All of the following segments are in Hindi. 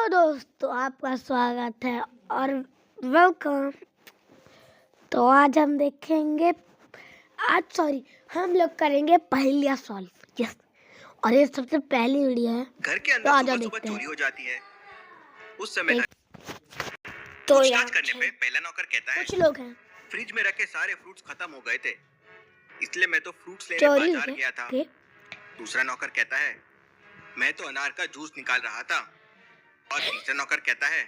दोस्तों, आपका स्वागत है और वेलकम। तो आज हम देखेंगे हम लोग करेंगे पहेलियाँ सॉल्व। यस, और ये सबसे पहली वीडियो है। घर के अंदर सुबह सुबह चोरी हो जाती है। उस समय तो पूछताछ करने पे पहला नौकर कहता है कुछ लोग हैं, फ्रिज में रखे सारे फ्रूट्स खत्म हो गए थे, इसलिए मैं तो फ्रूट्स लेने बाजार गया था। दूसरा नौकर कहता है मैं तो अनार का जूस निकाल रहा था। और तीसरा नौकर कहता है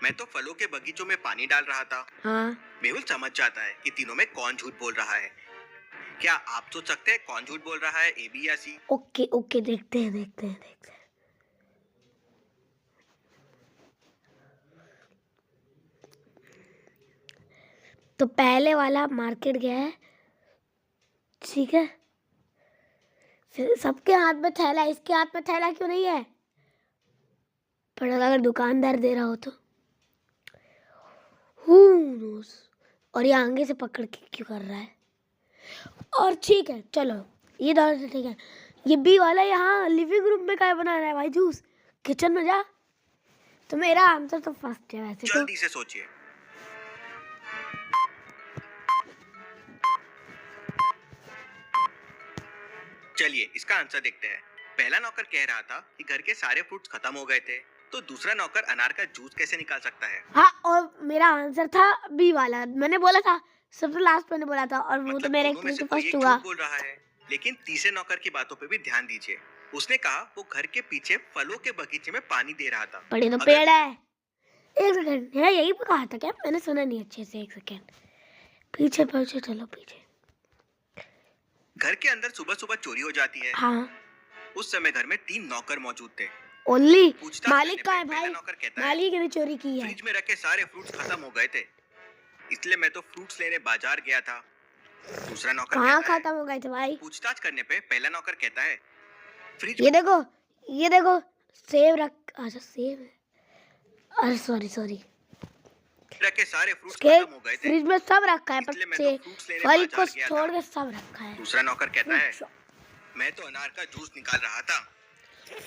मैं तो फलों के बगीचों में पानी डाल रहा था। मेहुल समझ जाता है कि तीनों में कौन झूठ बोल रहा है। क्या आप सोच सकते हैं कौन झूठ बोल रहा है, ए बी या सी? ओके देखते हैं। तो पहले वाला मार्केट गया है, ठीक है। फिर सबके हाथ में थैला, इसके हाथ में थैला क्यों नहीं है? पर अगर दुकानदार दे रहा हो तो और ये आगे से पकड़ के क्यों कर रहा है? और ठीक है, चलो ये दौर से ठीक है। ये बी वाला यहाँ लिविंग रूम में क्या बना रहा है भाई? जूस किचन में जा। तो मेरा आंसर तो फर्स्ट है वैसे। जल्दी से सोचिए। चलिए इसका आंसर देखते हैं। पहला नौकर कह रहा था कि घर के सारे फ्रूट्स खत्म हो गए थे, तो दूसरा नौकर अनार का जूस कैसे निकाल सकता है? हाँ, और मेरा आंसर था बी वाला। मैंने बोला था, सबसे लास्ट मैंने बोला था, और वो तो मेरे फर्स्ट हुआ। बोल रहा है। लेकिन तीसरे नौकर की बातों पे भी ध्यान दीजिए। उसने कहा वो घर के पीछे फलों के बगीचे में पानी दे रहा था। बड़े तो पेड़ है। एक सेकंड, है यही पे कहा था क्या? मैंने सुना नहीं अच्छे से। एक सेकंड, पीछे चलो पीछे। घर के अंदर सुबह सुबह चोरी हो जाती है। हाँ। उस समय घर में 3 नौकर मौजूद थे। ओनली मालिक का है भाई। मालिक ने चोरी की है। फ्रिज में रखे सारे फ्रूट्स खत्म हो गए थे, इसलिए मैं तो फ्रूट्स लेने बाजार गया था। दूसरा नौकर कहाँ खत्म हो गए थे भाई? पूछताछ करने पे पहला नौकर कहता है फ्रिज। ये देखो सेब रख। अच्छा सेब है। अरे सॉरी रखे सारे फ्रूट्स खत्म हो गए थे। फ्रिज में सब रखा है, पर फल को छोड़ के सब रखा है। दूसरा नौकर कहता है मैं तो अनार का जूस निकाल रहा था।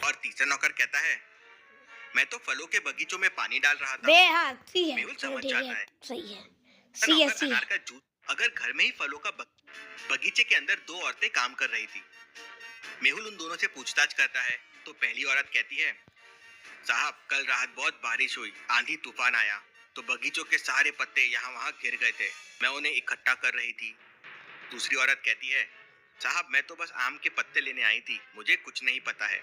और तीसरा नौकर कहता है मैं तो फलों के बगीचों में पानी डाल रहा था। मेहुल समझ जाता है सही है। अनार का जूस। अगर घर में ही फलों का बगीचे के अंदर 2 औरतें काम कर रही थी। मेहुल उन दोनों से पूछताछ करता है तो पहली औरत कहती है साहब कल रात बहुत बारिश हुई, आंधी तूफान आया, तो बगीचों के सारे पत्ते यहाँ वहाँ गिर गए थे, मैं उन्हें इकट्ठा कर रही थी। दूसरी औरत कहती है साहब मैं तो बस आम के पत्ते लेने आई थी, मुझे कुछ नहीं पता है।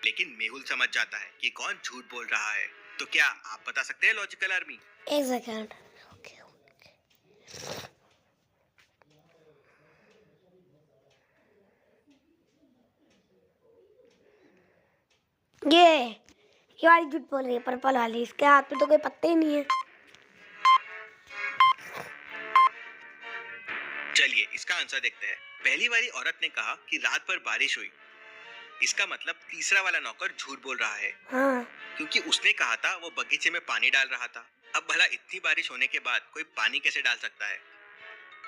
लेकिन मेहुल समझ जाता है कि कौन झूठ बोल रहा है। तो क्या आप बता सकते हैं लॉजिकल आर्मी? एक सेकंड। ये वाली झूठ बोल रही है, पर्पल वाली। इसके हाथ में तो कोई पत्ते ही नहीं है। चलिए इसका आंसर देखते हैं। पहली वाली औरत ने कहा कि रात भर बारिश हुई। इसका मतलब तीसरा वाला नौकर झूठ बोल रहा है। हाँ। क्योंकि उसने कहा था वो बगीचे में पानी डाल रहा था। अब भला इतनी बारिश होने के बाद कोई पानी कैसे डाल सकता है?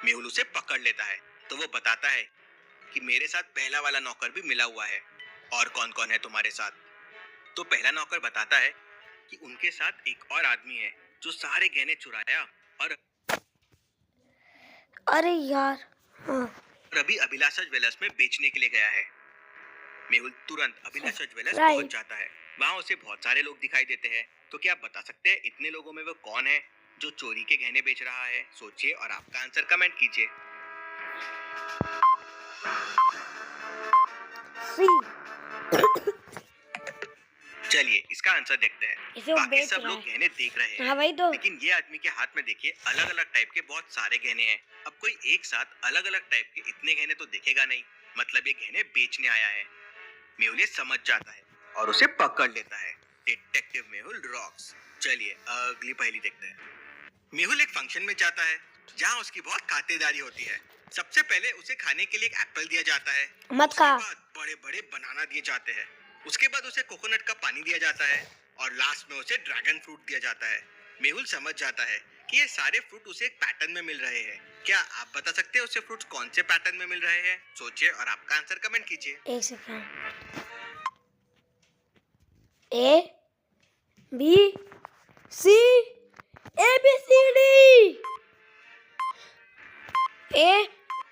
मेहुल उसे पकड़ लेता है तो वो बताता है कि मेरे साथ पहला वाला नौकर भी मिला हुआ है। और कौन कौन है तुम्हारे साथ? तो पहला नौकर बताता है कि उनके साथ एक और आदमी है जो सारे गहने चुराया और अरे यार। हाँ। अभी अभिलाषा ज्वेलर्स में बेचने के लिए गया है। मेहुल तुरंत अभिलाषा ज्वेलर्स पहुंच जाता है। वहाँ उसे बहुत सारे लोग दिखाई देते हैं। तो क्या आप बता सकते हैं इतने लोगों में वो कौन है जो चोरी के गहने बेच रहा है? सोचिए और आपका आंसर कमेंट कीजिए। चलिए इसका आंसर देखते हैं। बाकी सब लोग गहने देख रहे हैं। हाँ भाई तो। लेकिन ये आदमी के हाथ में देखिए अलग अलग टाइप के बहुत सारे गहने हैं। अब कोई एक साथ अलग अलग टाइप के इतने गहने तो देखेगा नहीं, मतलब ये गहने बेचने आया है। मेहुल समझ जाता है और उसे पकड़ लेता है। Detective Mehul rocks. चलिए अगली पहेली देखते हैं। मेहुल एक फंक्शन में जाता है जहाँ उसकी बहुत खातिरदारी होती है। सबसे पहले उसे खाने के लिए एक एप्पल दिया जाता है। मत खा। उसके बाद बड़े बड़े बनाना दिए जाते हैं। उसके बाद उसे कोकोनट का पानी दिया जाता है और लास्ट में उसे ड्रैगन फ्रूट दिया जाता है। मेहुल समझ जाता है कि ये सारे फ्रूट उसे एक पैटर्न में मिल रहे हैं। क्या आप बता सकते हैं उसे फ्रूट्स कौन से पैटर्न में मिल रहे हैं? सोचिए और आपका आंसर कमेंट कीजिए। एक second. A B C A B C D. A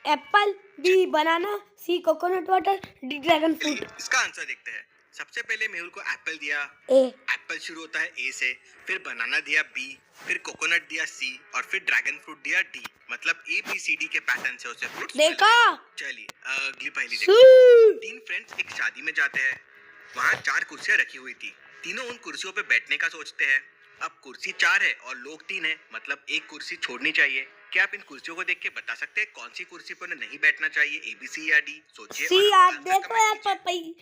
apple, B banana, C coconut water, D dragon चलिए फ्रूट। इसका आंसर देखते हैं। सबसे पहले मेहुल को एप्पल दिया। ए। एप्पल शुरू होता है ए से, फिर बनाना दिया बी, फिर कोकोनट दिया सी और फिर ड्रैगन फ्रूट दिया डी। मतलब ए बी सी डी के पैटर्न से उसे फ्रूट्स देखा। चलिए अगली पहेली देखते हैं। तीन फ्रेंड्स एक शादी में जाते हैं। वहाँ 4 कुर्सियाँ रखी हुई थी। तीनों उन कुर्सियों पे बैठने का सोचते हैं। अब कुर्सी 4 है और लोग 3 है, मतलब एक कुर्सी छोड़नी चाहिए। क्या आप इन कुर्सियों को देख के बता सकते हैं कौन सी कुर्सी पर उन्हें नहीं बैठना चाहिए, ए बी सी या डी? सोचिए। सी और आप आंसर देखो कमेंट यार कीजिए। पपई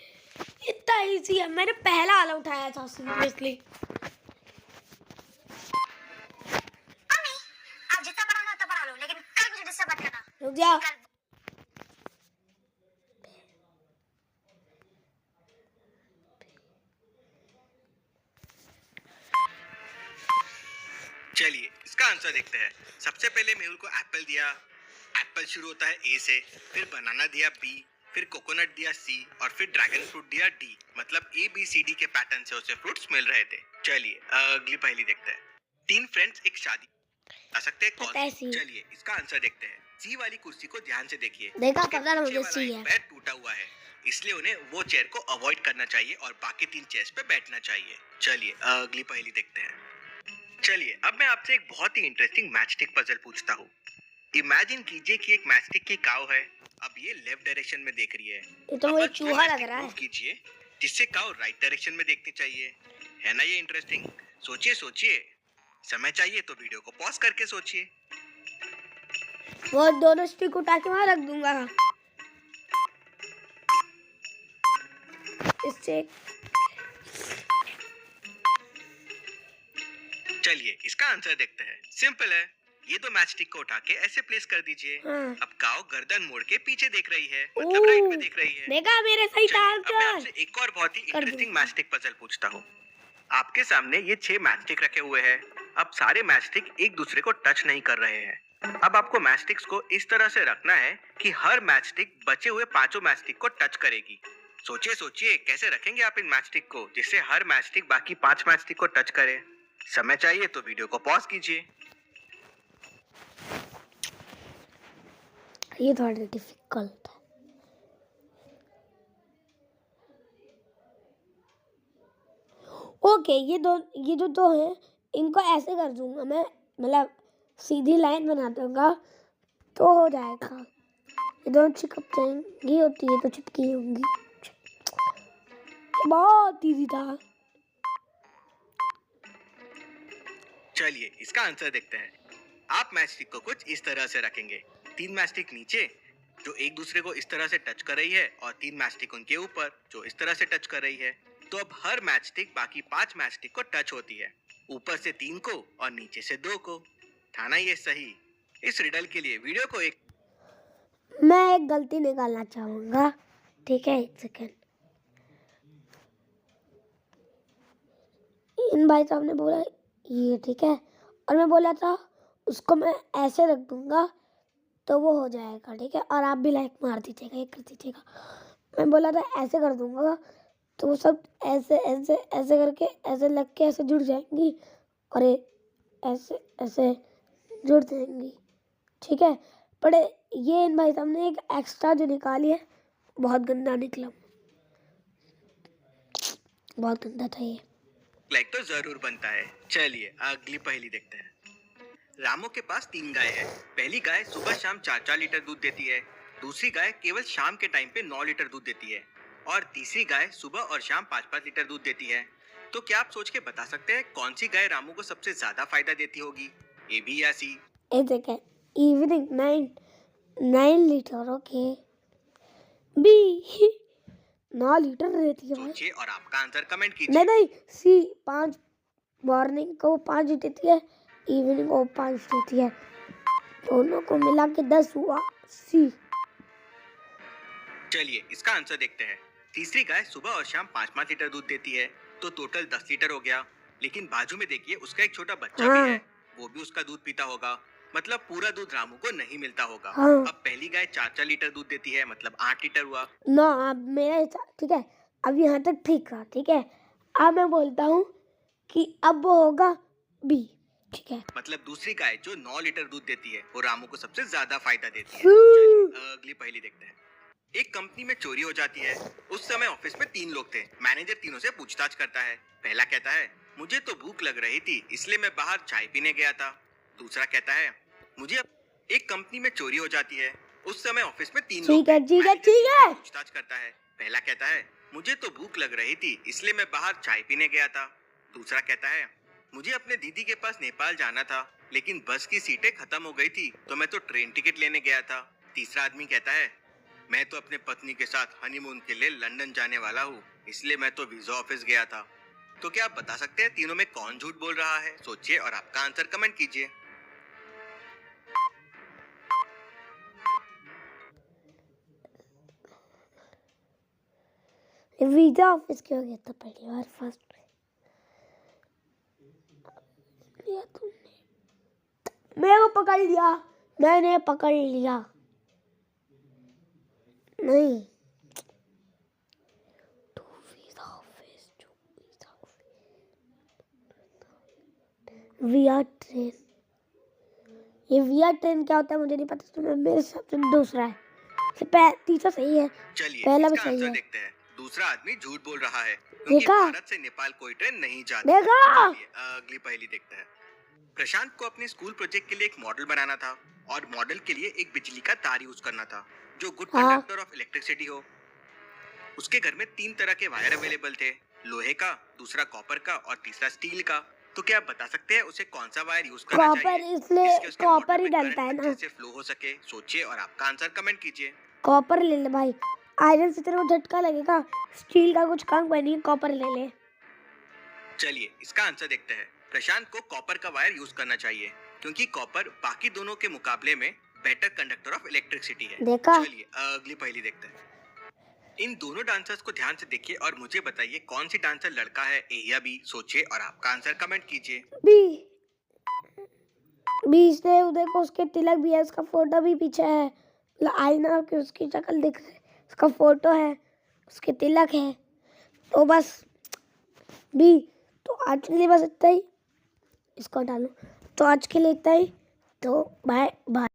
इतना इजी है, मैंने पहला वाला उठाया था सीरियसली। मम्मी, आप जितना पढ़ाना उतना पढ़ा लो, लेकिन कल मुझे डिस्टर्ब मत करना। रुक जा। कल चलिए इसका आंसर देखते हैं। सबसे पहले मेहुल को एप्पल दिया। एप्पल शुरू होता है ए से, फिर बनाना दिया बी, फिर कोकोनट दिया सी और फिर ड्रैगन फ्रूट दिया डी। मतलब ए बी सी डी के पैटर्न से उसे फ्रूट्स मिल रहे थे। चलिए अगली पहेली देखते हैं। 3 फ्रेंड्स एक शादी आ सकते हैं पता है कौन? सी। चलिए इसका आंसर देखते हैं। सी वाली कुर्सी को ध्यान से देखिए। देखा, उसके पता ना पीछे मुझे वाला सी एक है। पैर टूटा हुआ है, इसलिए उन्हें वो चेयर को अवॉइड करना चाहिए और बाकी 3 चेयर्स पे बैठना चाहिए। चलिए अगली पहेली देखते हैं। चलिए अब मैं आपसे एक बहुत ही इंटरेस्टिंग मैचस्टिक पजल पूछता हूँ। इमेजिन कीजिए कि एक मैचस्टिक की काव है। अब ये लेफ्ट डायरेक्शन में देख रही है। ये तो अब मुझे बस दो चूहा लग मैचस्टिक रहा है। मूव कीजिए जिससे काव राइट डायरेक्शन में देखनी चाहिए। है ना ये इंटरेस्टिंग? सोचिए सोचिए। समय चाहिए तो वीडियो को पॉज करके सोचिए। वो दोनों स्टिक उठा के वहां रख दूंगा इससे। चलिए इसका आंसर देखते हैं। सिंपल है। ये दो मैचस्टिक को उठा के ऐसे प्लेस कर दीजिए। हाँ। अब काव गर्दन मोड़ के पीछे देख रही है, मतलब राइट में देख रही है। देखा मेरे सही था चलिए, अब मैं आंसर। आपसे एक और बहुत ही कर इंटरेस्टिंग दूंगा। मैचस्टिक पजल पूछता हूँ। आपके सामने ये 6 मैचस्टिक रखे हुए हैं। अब सारे मैचस्टिक एक दूसरे को टच नहीं कर रहे हैं। अब आपको मैचस्टिक्स को इस तरह से रखना है कि हर मैचस्टिक बचे हुए 5 मैचस्टिक को टच करेगी। सोचिए सोचिए कैसे रखेंगे आप इन मैचस्टिक को जिससे हर मैचस्टिक बाकी 5 मैचस्टिक को टच करे। समय चाहिए तो वीडियो को पॉज कीजिए। ये थोड़ा डिफिकल्ट है। ओके, ये जो दो हैं इनको ऐसे कर दूंगा मैं, मतलब सीधी लाइन बना दूंगा तो हो जाएगा। ये दोनों चिपक जाएंगी, होती है तो चिपकी होंगी। बहुत इजी था। चलिए इसका आंसर देखते हैं। आप मैचस्टिक को कुछ इस तरह से रखेंगे। 3 मैचस्टिक नीचे जो एक दूसरे को इस तरह से टच कर रही है और 3 मैचस्टिक उनके ऊपर जो इस तरह से टच कर रही है। तो अब हर मैचस्टिक बाकी 5 मैचस्टिक को टच होती है, ऊपर से 3 को और नीचे से 2 को। था ना ये सही? इस रिडल के लिए वीडियो को एक मैं एक गलती निकालना चाहूंगा, ठीक है? एक सेकेंड। इन भाई साहब ने बोला ये, ठीक है, और मैं बोला था उसको मैं ऐसे रख दूंगा तो वो हो जाएगा, ठीक है? और आप भी लाइक मार दीजिएगा, ये कर दीजिएगा। मैं बोला था ऐसे कर दूंगा तो वो सब ऐसे ऐसे ऐसे करके ऐसे लग के ऐसे जुड़ जाएंगी और ये ऐसे ऐसे जुड़ जाएंगी, ठीक है? पर ये इन भाई साहब ने एक एक्स्ट्रा जो निकाली है बहुत गंदा निकला, बहुत गंदा था ये। लाइक तो जरूर बनता है। चलिए अगली पहेली देखते हैं। रामू के पास 3 गाय है। पहली गाय सुबह शाम 4-4 लीटर दूध देती है। दूसरी गाय केवल शाम के टाइम पे 9 लीटर दूध देती है और तीसरी गाय सुबह और शाम 5-5 लीटर दूध देती है। तो क्या आप सोच के बता सकते हैं कौन सी गाय रामू को सबसे ज्यादा फायदा देती होगी, ए बी या सी? एक second, evening 9 litre, okay. B 9 litre देती है भाई। सोचिए और आपका आंसर कमेंट कीजिए। नहीं, सी 5, मॉर्निंग को 5 देती है, इवनिंग को 5 देती है, दोनों को मिला के 10 हुआ, सी। चलिए इसका आंसर देखते हैं। तीसरी गाय सुबह और शाम 5-5 लीटर दूध देती है तो टोटल 10 लीटर हो गया। लेकिन बाजू में देखिए उसका एक छोटा बच्चा हाँ। भी है, वो भी उसका दूध पीता होगा, मतलब पूरा दूध रामू को नहीं मिलता होगा। हाँ। अब पहली गाय 4-4 लीटर दूध देती है, मतलब 8 लीटर हुआ। नो, अब मेरा हिसाब, ठीक है, अब यहाँ तक ठीक है, ठीक है? अब मैं बोलता हूँ कि अब वो होगा बी। ठीक है। मतलब दूसरी गाय जो 9 लीटर दूध देती है वो रामू को सबसे ज्यादा फायदा देती है। हम्म। चलिए अगली पहेली देखते हैं। एक कंपनी में चोरी हो जाती है। उस समय ऑफिस में 3 लोग थे। मैनेजर तीनों से पूछताछ करता है। पहला कहता है मुझे तो भूख लग रही थी इसलिए मैं बाहर चाय पीने गया था। दूसरा कहता है मुझे एक कंपनी में चोरी हो जाती है। उस समय ऑफिस में 3 लोग ठीक है, थे। ठीक है, मैनेजर ठीक तीनों है। से पूछताछ करता है। पहला कहता है मुझे तो भूख लग रही थी इसलिए मैं बाहर चाय पीने गया था। दूसरा कहता है मुझे अपने दीदी के पास नेपाल जाना था लेकिन बस की सीटें खत्म हो गई थी तो मैं तो ट्रेन टिकट लेने गया था। तीसरा आदमी कहता है मैं तो अपने पत्नी के साथ हनीमून के लिए लंदन जाने वाला हूँ इसलिए मैं तो वीजा ऑफिस गया था। तो क्या आप बता सकते हैं तीनों में कौन झूठ बोल रहा है? सोचिए और आपका आंसर कमेंट कीजिए। वीजा ऑफिस क्यों गया था पहली बार फर्स्ट लिया तुमने? मेरे को पकड़ लिया, मैंने पकड़ लिया। नहीं to visa office, VR train. ये वीआर ट्रेन क्या होता है मुझे नहीं पता, तो मेरे हिसाब से दूसरा है। तीसरा सही है, चलिए पहला भी इसका सही आंसर है। देखते हैं। दूसरा आदमी झूठ बोल रहा है क्योंकि देखा? भारत से नेपाल कोई ट्रेन नहीं जाती। देखा? चलिए अगली पहेली देखते हैं। प्रशांत को अपने स्कूल प्रोजेक्ट के लिए एक मॉडल बनाना था और मॉडल के लिए एक बिजली का तार यूज करना था जो गुड हाँ। कंडक्टर ऑफ इलेक्ट्रिसिटी हो। उसके घर में 3 तरह के वायर अवेलेबल थे, लोहे का, दूसरा कॉपर का और तीसरा स्टील का। तो क्या आप बता सकते हैं उसे कौन सा वायर यूज करना कॉपर, चाहिए इसलिए जिससे उसके कॉपर मॉडल ही में डलता है करंट ना। अच्छे से फ्लो हो सके? सोचिए और आपका आंसर कमेंट कीजिए। कॉपर ले ले भाई, आयरन से तेरे को झटका लगेगा, स्टील का कुछ काम कोई नहीं, कॉपर ले ले। चलिए इसका आंसर देखते हैं। प्रशांत को कॉपर का वायर यूज करना चाहिए क्योंकि कॉपर बाकी दोनों के मुकाबले में बेटर कंडक्टर ऑफ इलेक्ट्रिसिटी है। देखा? चलिए अगली पहेली देखते हैं। इन दोनों डांसर्स को ध्यान से देखिए और मुझे बताइए कौन सी डांसर लड़का है, ए या बी? सोचिए और आपका आंसर कमेंट कीजिए। बी। बी से देखो, उसके तिलक भी है, उसका फोटो भी पीछे है, आईना के उसकी शक्ल दिख रही है, उसका फोटो है, उसके तिलक है। तो बस बी। तो आज के लिए बस इतना ही, इसको डालो। तो आज के लिए इतना ही, तो बाय बाय।